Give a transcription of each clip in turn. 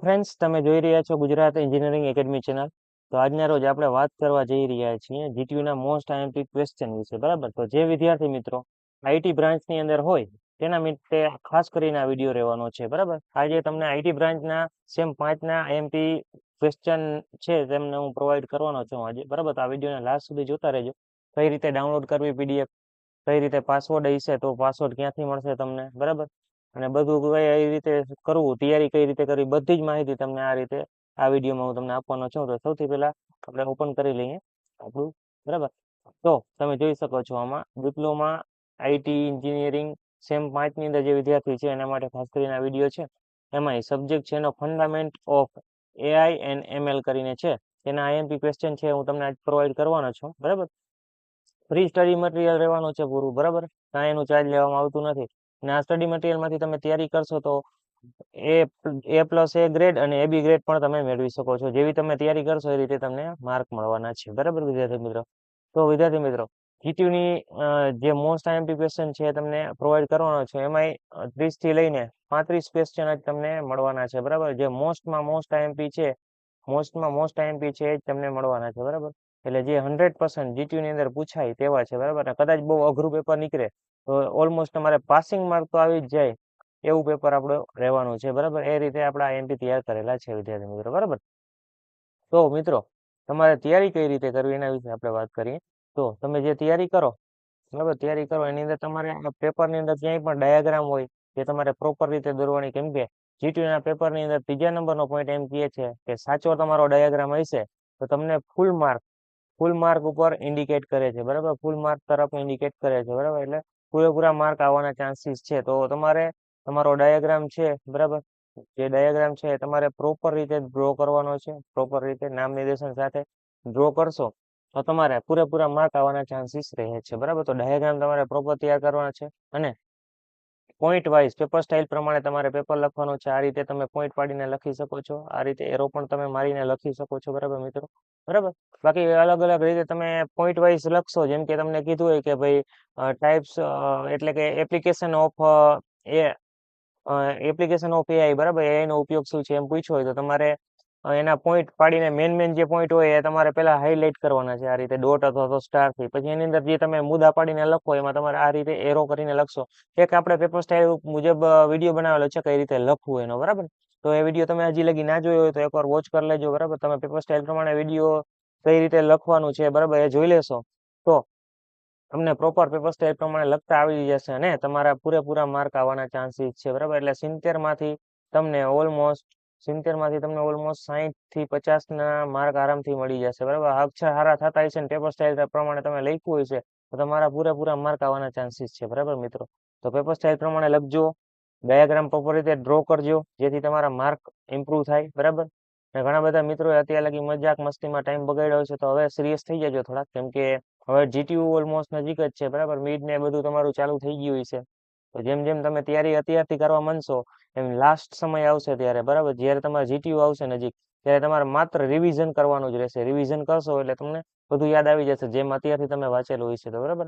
Friends, તમે જોઈ રહ્યા છો ગુજરાત એન્જિનિયરિંગ એકેડમી ચેનલ. તો આજના રોજ આપણે વાત કરવા જઈ રહ્યા છીએ જીટીયુના મોસ્ટ આઈએમપી ક્વેશ્ચન વિશે. બરાબર, તો જે વિદ્યાર્થી મિત્રો આઈટી બ્રાન્ચની અંદર હોય તેના માટે ખાસ કરીને આ વિડીયો રહેવાનો છે. બરાબર, આજે તમને આઈટી બ્રાન્ચના સેમ 5ના આઈએમપી ક્વેશ્ચન છે તેમને હું પ્રોવાઈડ કરવાનો છું આજે. બરાબર, તો આ વિડીયોને લાસ્ટ સુધી જોતા રહેજો. કઈ રીતે ડાઉનલોડ કરવી પીડીએફ, કઈ રીતે પાસવર્ડ હશે તો પાસવર્ડ ક્યાંથી મળશે તમને, બરાબર, અને બધું કઈ રીતે કરવું, તૈયારી કઈ રીતે કરવી, બધી જ માહિતી તમને આ રીતે આ વિડીયોમાં હું તમને આપવાનો છું. તો સૌથી પહેલા આપણે ઓપન કરી લઈએ આપણું. બરાબર, તો તમે જોઈ શકો છો આમાં ડિપ્લોમા આઈટી એન્જિનિયરિંગ સેમ 5ની અંદર જે વિદ્યાર્થી છે એના માટે ખાસ કરીને આ વિડીયો છે. એમાં સબ્જેક્ટ છે એનો fundament of AI and ML કરીને છે. તેના આઈએમપી ક્વેશ્ચન છે હું તમને આજ પ્રોવાઈડ કરવાનો છું. બરાબર, ફ્રી સ્ટડી મટીરિયલ રહેવાનું છે પૂરું. બરાબર, કાંઈ એનું ચાર્જ લેવામાં આવતું નથી. અને આ સ્ટડી મટીરિયલમાંથી તમે તૈયારી કરશો તો એ+A ગ્રેડ અને AB ગ્રેડ પણ તમે મેળવી શકો છો. જેવી તમે તૈયારી કરશો એ રીતે તમને માર્ક મળવાના છે. બરાબર વિદ્યાર્થી મિત્રો, તો વિદ્યાર્થી મિત્રો જીટીયુની જે મોસ્ટ આઈએમપી ક્વેશ્ચન છે તમને પ્રોવાઈડ કરવાનો છે. એમાંય 30 થી લઈને 35 ક્વેશ્ચન જ તમને મળવાના છે. બરાબર, જે મોસ્ટમાં મોસ્ટ આઈએમપી છે, મોસ્ટમાં મોસ્ટ આઈએમપી છે એ જ તમને મળવાના છે. બરાબર, એટલે જે 100% જીટીયુની અંદર પૂછાય તેવા છે. બરાબર, અને કદાચ બહુ અઘરું પેપર નીકળે તો ઓલમોસ્ટ તમારે પાસિંગ માર્ક તો આવી જ જાય એવું પેપર આપણું રહેવાનું છે. બરાબર, એ રીતે આપણે આઈએમપી તૈયાર કરેલા છે વિદ્યાર્થી મિત્રો. બરાબર, તો મિત્રો તમારે તૈયારી કઈ રીતે કરવી એના વિશે આપણે વાત કરીએ. તો તમે જે તૈયારી કરો, બરાબર, તૈયારી કરો એની અંદર તમારે પેપરની અંદર ક્યાંય પણ ડાયાગ્રામ હોય તે તમારે પ્રોપર રીતે દોરવાની. કેમ કે જીટીયુના પેપરની અંદર 3જા નંબરનો પોઈન્ટ એમ કહે છે કે સાચો તમારો ડાયાગ્રામ હશે તો તમને ફૂલ માર્ક ઉપર ઇન્ડિકેટ કરે છે. બરાબર, ફૂલ માર્ક તરફ ઇન્ડિકેટ કરે છે. બરાબર, એટલે પૂરેપૂરા માર્ક આવવાના ચાન્સીસ છે. તો તમારે તમારો ડાયાગ્રામ છે, બરાબર, જે ડાયાગ્રામ છે તમારે પ્રોપર રીતે ડ્રો કરવાનો છે. પ્રોપર રીતે નામ નિર્દેશન સાથે ડ્રો કરશો તો તમારે પૂરેપૂરા માર્ક આવવાના ચાન્સીસ રહે છે. બરાબર, તો ડાયાગ્રામ તમારે પ્રોપર તૈયાર કરવાના છે. અને પોઈન્ટ વાઇઝ પેપર સ્ટાઇલ પ્રમાણે તમારે પેપર લખવાનું છે. આ રીતે તમે પોઈન્ટ પાડીને લખી શકો છો. આ રીતે એરો પણ તમે મારીને લખી શકો છો. બરાબર મિત્રો, બરાબર, બાકી અલગ અલગ રીતે તમે પોઈન્ટ વાઇઝ લખશો. જેમ કે તમને કીધું હોય કે ભાઈ ટાઈપ્સ એટલે કે એપ્લિકેશન ઓફ એઆઈ. બરાબર, એઆઈ નો ઉપયોગ શું છે એમ પૂછ્યું હોય તો તમારે એના પોઈન્ટ પાડીને મેન જે પોઈન્ટ હોય એ તમારે પેલા હાઇલાઇટ કરવાના છે આ રીતે ડોટ અથવા તો સ્ટાર થી. પછી એની અંદર જે તમે મુદ્દા પાડીને લખો એમાં તમારે આ રીતે એરો કરીને લખશો. એક આપણે પેપર સ્ટાઇલ મુજબ વિડીયો બનાવેલો છે કઈ રીતે લખવું એનો. બરાબર, તો એ વિડીયો તમે હજી લગી ના જોયો હોય તો એકવાર વોચ કરી લેજો. બરાબર, તમે પેપર સ્ટાઇલ પ્રમાણે વિડીયો કઈ રીતે લખવાનું છે બરાબર એ જોઈ લેશો તો તમને પ્રોપર પેપર સ્ટાઇલ પ્રમાણે લખતા આવી જશે અને તમારા પૂરેપૂરા માર્ક આવવાના ચાન્સીસ છે. બરાબર, એટલે 70માંથી તમને ઓલમોસ્ટ 60 થી 50 ના માર્ક આરામથી મળી જશે. બરાબર, અક્ષર હારા થતા હશે ને પેપર સ્ટાઇલ પ્રમાણે તમે લખ્યું હશે તો તમારા પૂરેપૂરા માર્ક આવવાના ચાન્સીસ છે. બરાબર મિત્રો, તો પેપર સ્ટાઇલ પ્રમાણે લખજો, ડાયાગ્રામ પ્રોપર રીતે ડ્રો કરજો જેથી તમારા માર્ક ઇમ્પ્રુવ થાય. બરાબર, અને ઘણા બધા મિત્રોએ અત્યારે લગી મજાક મસ્તીમાં ટાઈમ બગાડ્યો છે તો હવે સિરિયસ થઈ જજો થોડાક. કેમ કે હવે જીટીયુ ઓલમોસ્ટ નજીક જ છે. બરાબર, મિડ ને બધું તમારું ચાલુ થઈ ગયું છે. તો જેમ જેમ તમે તૈયારી અત્યારથી કરવા માંડશો એમ લાસ્ટ સમય આવશે ત્યારે, બરાબર, જ્યારે તમારે જીટીયુ આવશે નજીક ત્યારે તમારે માત્ર રિવિઝન કરવાનું જ રહેશે. રિવિઝન કરશો એટલે તમને બધું યાદ આવી જશે જેમ અત્યારથી તમે વાંચેલું હોય છે. તો બરાબર,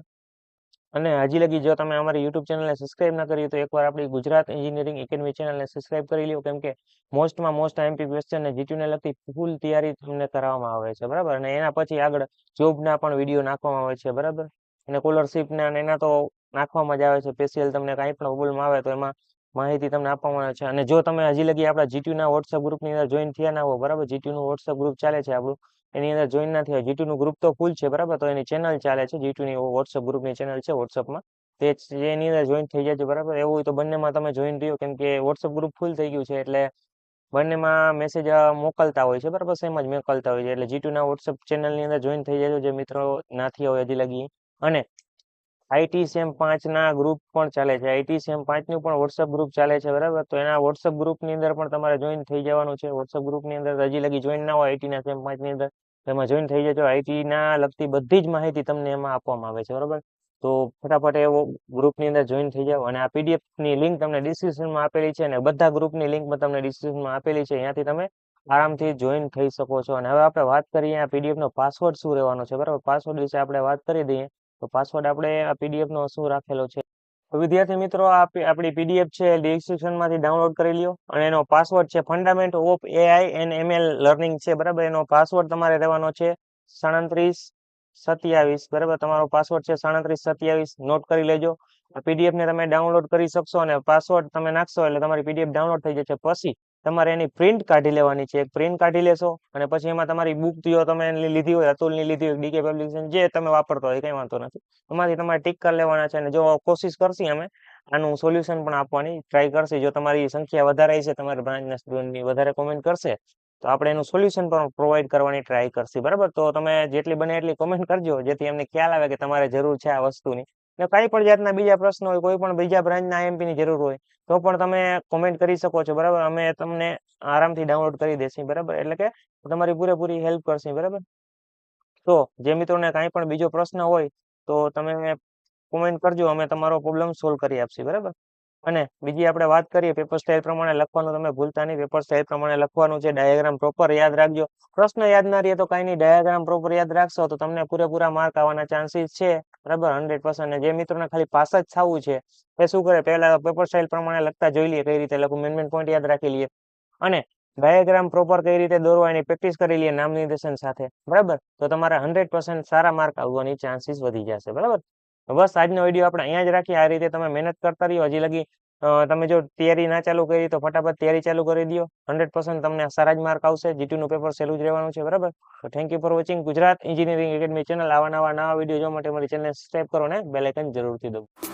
અને હજી લગી જો તમે અમારી યુટ્યુબ ચેનલને સબસ્ક્રાઇબ ના કરી તો એકવાર આપણી ગુજરાત એન્જિનિયરિંગ એકેડમી ચેનલને સબસ્ક્રાઇબ કરી લો. કેમ કે મોસ્ટમાં મોસ્ટ આઈએમપી ક્વેશ્ચન ને જીટીયુને લગતી ફૂલ તૈયારી તમને કરાવવામાં આવે છે. બરાબર, અને એના પછી આગળ જોબના પણ વિડીયો નાખવામાં આવે છે. બરાબર, અને સ્કોલરશીપના અને એના તો નાખવામાં જ આવે છે. સ્પેશિયલ તમને કાંઈ પણ પ્રોબ્લેમ આવે તો એમાં માહિતી તમને આપવામાં આવે છે. અને જો તમે હજી લગી આપણા જીટીયુના વોટ્સઅપ ગ્રુપની અંદર જોઈન થયા ના હો, બરાબર, જીટીયુનું વોટ્સઅપ ગ્રુપ ચાલે છે આપણું, એની અંદર જોઈન ના થયા, જીટીયુનું ગ્રુપ તો ફૂલ છે. બરાબર, તો એની ચેનલ ચાલે છે, જીટીયુની વોટ્સઅપ ગ્રુપની ચેનલ છે વોટ્સઅપમાં, તે એની અંદર જોઈન થઈ જાય છે. બરાબર, એવું હોય તો બંનેમાં તમે જોઈન રહ્યો. કેમ કે વોટ્સઅપ ગ્રુપ ફૂલ થઈ ગયું છે એટલે બંનેમાં મેસેજ મોકલતા હોય છે. બરાબર, સેમ જ મોકલતા હોય છે. એટલે જીટીયુના વોટ્સઅપ ચેનલની અંદર જોઈન થઈ જાય જે મિત્રો ના થયા હોય હજી લગી. અને આઈટી સેમ 5ના ગ્રુપ પણ ચાલે છે. આઈટી સેમ 5નું પણ વોટ્સઅપ ગ્રુપ ચાલે છે. બરાબર, તો એના વોટ્સઅપ ગ્રુપની અંદર પણ તમારે જોઈન થઈ જવાનું છે. વોટ્સઅપ ગ્રુપની અંદર હજી લગી જોઈન ના હોય આઈટીના સેમ 5ની અંદર એમાં જોઈન થઈ જજો. આઈટીના લગતી બધી જ માહિતી તમને એમાં આપવામાં આવે છે. બરાબર, તો ફટાફટ એવો ગ્રુપની અંદર જોઈન થઈ જાવ. અને આ પીડીએફની લિંક તમને ડિસ્ક્રિપ્શનમાં આપેલી છે અને બધા ગ્રુપની લિંક તમને ડિસ્ક્રિપ્શનમાં આપેલી છે. ત્યાંથી તમે આરામથી જોઈન થઈ શકો છો. અને હવે આપણે વાત કરીએ આ પીડીએફનો પાસવર્ડ શું રહેવાનો છે. બરાબર, પાસવર્ડ વિશે આપણે વાત કરી દઈએ તો પાસવર્ડ આપણે આ પીડીએફનો શું રાખેલો છે તો વિદ્યાર્થી મિત્રો આપણી પીડીએફ છે ડિસ્ક્રિપ્શન માંથી ડાઉનલોડ કરી લ્યો અને એનો પાસવર્ડ છે fundament of AI and ML learning છે બરાબર. એનો પાસવર્ડ તમારે રહેવાનો છે 3727 બરાબર. તમારો પાસવર્ડ છે 3727 નોટ કરી લેજો. પીડીએફ ને તમે ડાઉનલોડ કરી શકશો અને પાસવર્ડ તમે નાખશો એટલે તમારી પીડીએફ ડાઉનલોડ થઈ જશે. પછી તમારે એની પ્રિન્ટ કાઢી લેવાની છે. એક પ્રિન્ટ કાઢી લેશો અને પછી એમાં તમારી બુક જો તમે લીધી હોય, અતુલની લીધી હોય, ડીકે પબ્લિકેશન જે તમે વાપરતો હોય કઈ વાંધો નથી, એમાંથી તમારે ટીક કરી લેવાના છે. અને જો કોશિશ કરશી અમે આનું સોલ્યુશન પણ આપવાની ટ્રાય કરશે. જો તમારી સંખ્યા વધારે છે, તમારી બ્રાન્ચના સ્ટુડન્ટની વધારે કોમેન્ટ કરશે તો આપણે એનું સોલ્યુશન પણ પ્રોવાઈડ કરવાની ટ્રાય કરશે બરાબર. તો તમે જેટલી બને એટલી કોમેન્ટ કરજો જેથી એમને ખ્યાલ આવે કે તમારે જરૂર છે આ વસ્તુની. ને કઈ પણ જાતના બીજા પ્રશ્નો હોય, કોઈ પણ બીજા બ્રાન્ચના આઈએમપી ની જરૂર હોય તો પણ તમે કોમેન્ટ કરી શકો છો બરાબર. અમે તમને આરામથી ડાઉનલોડ કરી દેશું બરાબર. એટલે કે તમારી પૂરેપૂરી હેલ્પ કરશે બરાબર. તો જે મિત્રોને કાંઈ પણ બીજો પ્રશ્ન હોય તો તમે કોમેન્ટ કરજો, અમે તમારો પ્રોબ્લેમ સોલ્વ કરી આપશું બરાબર. અને બીજી આપણે વાત કરીએ પેપર સ્ટાઇલ પ્રમાણે લખવાનું તમે ભૂલતા નહીં. પેપર સ્ટાઇલ પ્રમાણે લખવાનું છે. ડાયાગ્રામ પ્રોપર યાદ રાખજો. પ્રશ્ન યાદ ના રહે તો કાંઈ નહીં, ડાયાગ્રામ પ્રોપર યાદ રાખશો તો તમને પૂરેપૂરા માર્ક આવવાના ચાન્સીસ છે બરાબર 100%. અને જે મિત્રોને ખાલી પાસ જ થવું છે એ શું કરે, પહેલા પેપર સ્ટાઇલ પ્રમાણે લખતા જોઈ લઈએ કઈ રીતે લખું, મેન પોઈન્ટ યાદ રાખી લઈએ અને ડાયાગ્રામ પ્રોપર કઈ રીતે દોરવા એની પ્રેક્ટિસ કરી લઈએ નામ નિર્દેશન સાથે બરાબર. તો તમારા 100% સારા માર્ક આવવાની ચાન્સીસ વધી જશે બરાબર. બસ આજનો વિડીયો આપણે અહીંયા જ રાખીએ. આ રીતે તમે મહેનત કરતા રહ્યો. હજી લગી તમે જો તૈયારી ના ચાલુ કરી તો ફટાફટ તૈયારી ચાલુ કરી દો. 100% તમને સારા જ માર્ક આવશે. જીટી નું પેપર સહેલું જ રહેવાનું છે બરાબર. તો thank you for watching Gujarat engineering academy channel. આવા નવા વિડીયો જોવા માટે મારી ચેનલ સબસ્ક્રાઇબ કરો ને બેલ આઇકન જરૂરથી દબાવો.